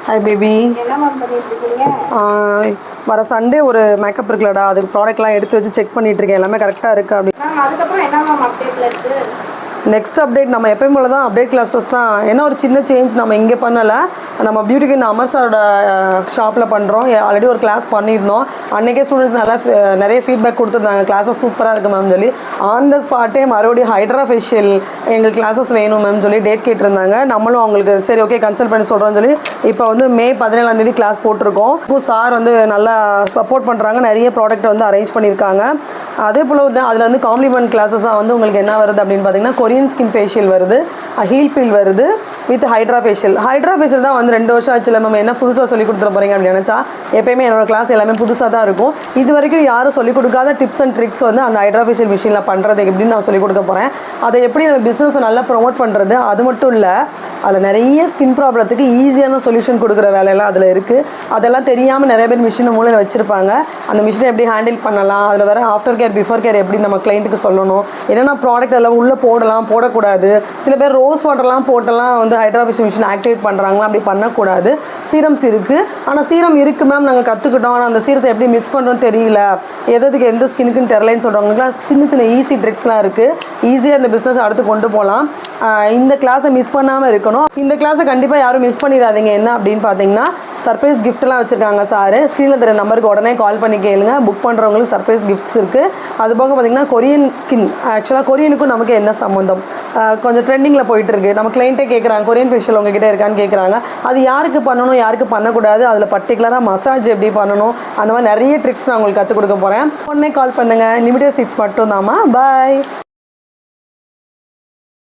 Hi baby. என்ன ma'am பண்ணிட்டு இருக்கீங்க? வர சண்டே ஒரு மேக்கப் இருக்குல்லடா, அதுக்கு ப்ராடக்ட்லாம் எடுத்து வச்சு செக் பண்ணிட்டு இருக்கேன், எல்லாமே கரெக்டாக இருக்குது அப்படி. மேம் அதுக்கப்புறம் என்ன மேம் அப்டேட்டில் இருக்குது? நெக்ஸ்ட் அப்டேட் நம்ம எப்பயும் போல தான் அப்டேட் கிளாஸஸ் தான். என்ன ஒரு சின்ன சேஞ்ச் நம்ம இங்கே பண்ணலை, நம்ம பியூட்டிக்கு அமர் சாரோட ஷாப்பில் பண்ணுறோம். ஆல்ரெடி ஒரு கிளாஸ் பண்ணியிருந்தோம். அன்றைக்கே ஸ்டூடெண்ட்ஸ் நல்லா நிறைய ஃபீட்பேக் கொடுத்துருந்தாங்க, கிளாஸஸ் சூப்பராக இருக்குது மேம் சொல்லி. ஆன் த ஸ்பாட்டே மறுபடியும் ஹைட்ரா ஃபேஷியல் எங்களுக்கு கிளாஸஸ் வேணும் மேம் சொல்லி டேட் கேட்டிருந்தாங்க. நம்மளும் அவங்களுக்கு சரி ஓகே கன்சல்ட் பண்ணி சொல்கிறோன்னு சொல்லி இப்போ வந்து மே 17 கிளாஸ் போட்டிருக்கோம். இப்போ சார் வந்து நல்லா சப்போர்ட் பண்ணுறாங்க, நிறைய ப்ராடக்ட் வந்து அரேஞ்ச் பண்ணியிருக்காங்க. அதே போல் வந்து அதில் வந்து காம்ப்ளிமெண்ட் கிளாஸஸாக வந்து உங்களுக்கு என்ன வருது அப்படின்னு பார்த்தீங்கன்னா, கொரியன் ஸ்கின் ஃபேஷியல் வருது, ஹீல் பீல் வருது with hydra facial. Hydra facial தான் வந்து 2 வருஷம் ஆச்சுல மேம், என்ன புதுசாக சொல்லிக் கொடுத்துட போகிறீங்க அப்படின்னு நினச்சா எப்போயுமே என்னோடய கிளாஸ் எல்லாமே புதுசாக தான் இருக்கும். இது வரைக்கும் யாரும் சொல்லிக் கொடுக்காத டிப்ஸ் அண்ட் ட்ரிக்ஸ் வந்து அந்த ஹைட்ரா ஃபேஷியல் மிஷினில் பண்ணுறது எப்படின்னு நான் சொல்லிக் கொடுக்க போகிறேன். அதை எப்படி நம்ம பிஸ்னஸை நல்லா ப்ரொமோட் பண்ணுறது, அது மட்டும் இல்லை அதில் நிறைய ஸ்கின் ப்ராப்ளத்துக்கு ஈஸியான சொல்யூஷன் கொடுக்குற வேலையெல்லாம் அதில் இருக்குது. அதெல்லாம் தெரியாமல் நிறைய பேர் மிஷினை மூலையில் வச்சுருப்பாங்க. அந்த மிஷினை எப்படி ஹேண்டில் பண்ணலாம், அதில் வேறு ஆஃப்டர் கேர் பிஃபோர் கேர் எப்படி நம்ம கிளைண்ட்டுக்கு சொல்லணும், என்னென்ன ப்ராடக்ட் எல்லாம் உள்ளே போடலாம் போடக்கூடாது. சில பேர் ரோஸ் வாட்டர்லாம் போட்டெல்லாம் வந்து ஹைட்ரா ஃபேஷியல் மிஷின் ஆக்டிவேட் பண்ணுறாங்களா, அப்படி பண்ணக்கூடாது. சீரம்ஸ் இருக்குது, ஆனால் சீரம் இருக்குது மேம் நாங்கள் கற்றுக்கிட்டோம், ஆனால் அந்த சீரத்தை எப்படி மிக்ஸ் பண்ணுறோன்னு தெரியல, எதுக்கு எந்த ஸ்கின்னுக்குன்னு தெரிலன்னு சொல்கிறவங்களுக்குலாம் சின்ன சின்ன ஈஸி ட்ரிக்ஸ்லாம் இருக்குது. ஈஸியாக இந்த பிஸ்னஸ் அடுத்து கொண்டு போகலாம். இந்த கிளாஸை மிஸ் பண்ணாமல் இருக்கணும். இந்த கிளாஸை கண்டிப்பாக யாரும் மிஸ் பண்ணிடாதீங்க. என்ன அப்படின்னு பார்த்தீங்கன்னா, சர்ப்ரைஸ் கிஃப்ட்லாம் வச்சுருக்காங்க சார். ஸ்க்ரீனில் தெரிய நம்பருக்கு உடனே கால் பண்ணி கேளுங்க. புக் பண்ணுறவங்களுக்கு சர்ப்ரைஸ் கிஃப்ட்ஸ் இருக்குது. அது போக பார்த்தீங்கன்னா கொரியன் ஸ்கின், ஆக்சுவலாக கொரியனுக்கும் நமக்கு என்ன சம்மந்தம், கொஞ்சம் ட்ரெண்டிங்கில் போயிட்டு இருக்கு. நம்ம கிளைண்ட்டே கேட்குறாங்க கொரியன் ஃபேஷியல் உங்ககிட்ட இருக்கான்னு கேட்குறாங்க. அது யாருக்கு பண்ணணும் யாருக்கு பண்ணக்கூடாது, அதில் பர்டிகுலராக மசாஜ் எப்படி பண்ணணும், அந்த மாதிரி நிறைய ட்ரிக்ஸ் நான் உங்களுக்கு கற்றுக் கொடுக்க போகிறேன். உடனே கால் பண்ணுங்கள். லிமிடெட் 6 மட்டும் தாம்மா. பாய்.